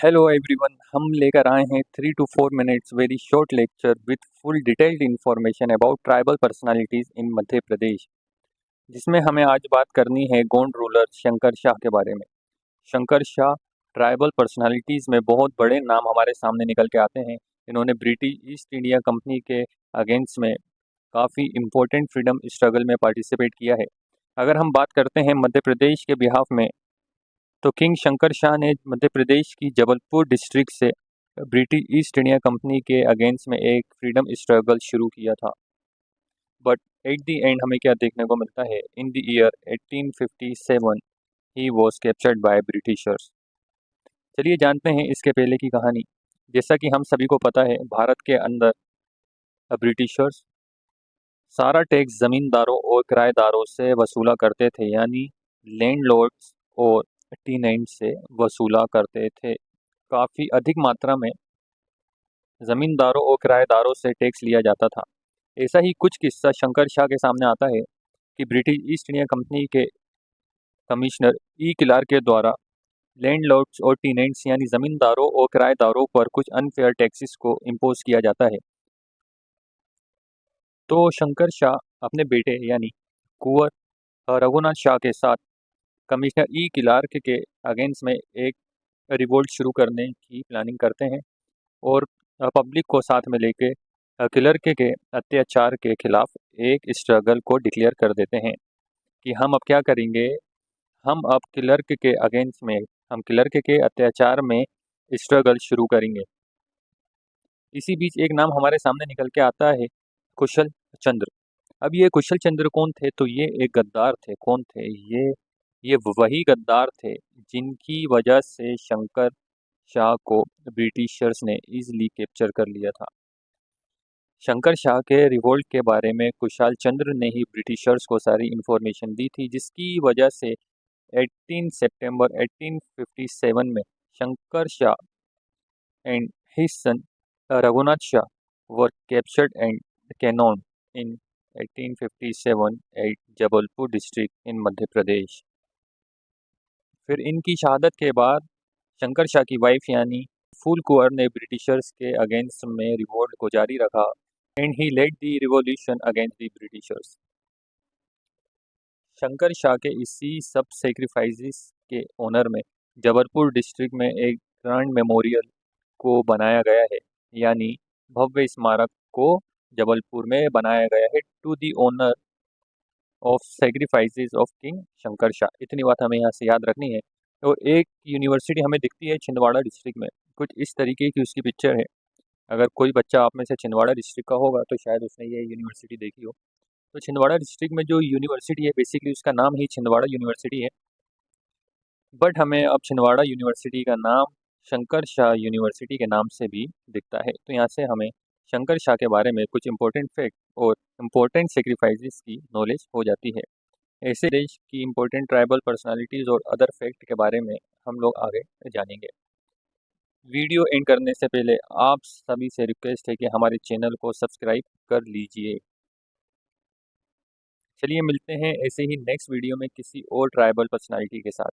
Hello everyone, हम लेकर आए हैं 3 to 4 minutes very short lecture with full detailed information about tribal personalities in Madhya Pradesh, जिसमें हमें आज बात करनी है गोंड रूलर शंकर शाह के बारे में। शंकर शाह ट्राइबल पर्सनालिटीज़ में बहुत बड़े नाम हमारे सामने निकल के आते हैं। इन्होंने ब्रिटिश ईस्ट इंडिया कंपनी के अगेंस्ट में काफ़ी इम्पोर्टेंट फ्रीडम स्ट्रगल में पार्टिसिपेट किया है। अगर हम बात करते हैं मध्य प्रदेश के बिहाफ में, तो किंग शंकर शाह ने मध्य प्रदेश की जबलपुर डिस्ट्रिक्ट से ब्रिटिश ईस्ट इंडिया कंपनी के अगेंस्ट में एक फ्रीडम स्ट्रगल शुरू किया था। बट एट द एंड हमें क्या देखने को मिलता है, in the year 1857 he was captured by Britishers. चलिए जानते हैं इसके पहले की कहानी। जैसा कि हम सभी को पता है, भारत के अंदर ब्रिटिशर्स सारा टैक्स ज़मींदारों और किराएदारों से वसूला करते थे, यानी लैंडलॉर्ड्स और टीनेंट से वसूला करते थे। काफ़ी अधिक मात्रा में ज़मींदारों और किराएदारों से टैक्स लिया जाता था। ऐसा ही कुछ किस्सा शंकर शाह के सामने आता है कि ब्रिटिश ईस्ट इंडिया कंपनी के कमिश्नर ई क्लार्क के द्वारा लैंडलॉर्ड्स और टीनेंट्स यानी ज़मींदारों और किराएदारों पर कुछ अनफेयर टैक्सेस को इम्पोज किया जाता है। तो शंकर शाह अपने बेटे यानी कुंवर रघुनाथ शाह के साथ कमिश्नर ई क्लार्क के अगेंस्ट में एक रिवोल्ट शुरू करने की प्लानिंग करते हैं और पब्लिक को साथ में लेके क्लर्क के अत्याचार के खिलाफ एक स्ट्रगल को डिक्लेयर कर देते हैं कि हम अब क्या करेंगे, हम अब क्लर्क के अगेंस्ट में, हम क्लर्क के अत्याचार में स्ट्रगल शुरू करेंगे। इसी बीच एक नाम हमारे सामने निकल के आता है, कुशल चंद्र। अब ये कुशल चंद्र कौन थे? तो ये एक गद्दार थे। कौन थे ये वही गद्दार थे जिनकी वजह से शंकर शाह को ब्रिटिशर्स ने इजीली कैप्चर कर लिया था। शंकर शाह के रिवोल्ट के बारे में कुशाल चंद्र ने ही ब्रिटिशर्स को सारी इन्फॉर्मेशन दी थी, जिसकी वजह से 18 सितंबर 1857 में Shankar Shah and his son Raghunath Shah were captured and cannon in 1857 at Jabalpur district in Madhya Pradesh. फिर इनकी शहादत के बाद शंकर शाह की वाइफ यानी फूल कुंवर ने ब्रिटिशर्स के अगेंस्ट में रिवोल्ट को जारी रखा and he led the revolution against the Britishers. Shankar Shah के इसी सब सेक्रीफाइसेस के ऑनर में जबलपुर डिस्ट्रिक्ट में एक ग्रांड मेमोरियल को बनाया गया है, यानी भव्य स्मारक को जबलपुर में बनाया गया है to the honour of sacrifices of king Shankar Shah. इतनी बात हमें यहाँ से याद रखनी है। और एक यूनिवर्सिटी हमें दिखती है छिंदवाड़ा डिस्ट्रिक्ट में, कुछ इस तरीके की उसकी पिक्चर है। अगर कोई बच्चा आप में से छिंदवाड़ा डिस्ट्रिक्ट का होगा तो शायद उसने ये यूनिवर्सिटी देखी हो। तो छिंदवाड़ा डिस्ट्रिक्ट में जो यूनिवर्सिटी है, बेसिकली उसका नाम ही छिंदवाड़ा यूनिवर्सिटी है, बट हमें अब छिंदवाड़ा यूनिवर्सिटी का नाम शंकर शाह यूनिवर्सिटी के नाम से भी दिखता है। तो यहाँ से हमें शंकर शाह के बारे में कुछ इंपॉर्टेंट फैक्ट और इम्पोर्टेंट सेक्रीफाइसेस की नॉलेज हो जाती है। ऐसे देश की इम्पोर्टेंट ट्राइबल पर्सनालिटीज़ और अदर फैक्ट के बारे में हम लोग आगे जानेंगे। वीडियो एंड करने से पहले आप सभी से रिक्वेस्ट है कि हमारे चैनल को सब्सक्राइब कर लीजिए। चलिए मिलते हैं ऐसे ही नेक्स्ट वीडियो में किसी और ट्राइबल पर्सनालिटी के साथ।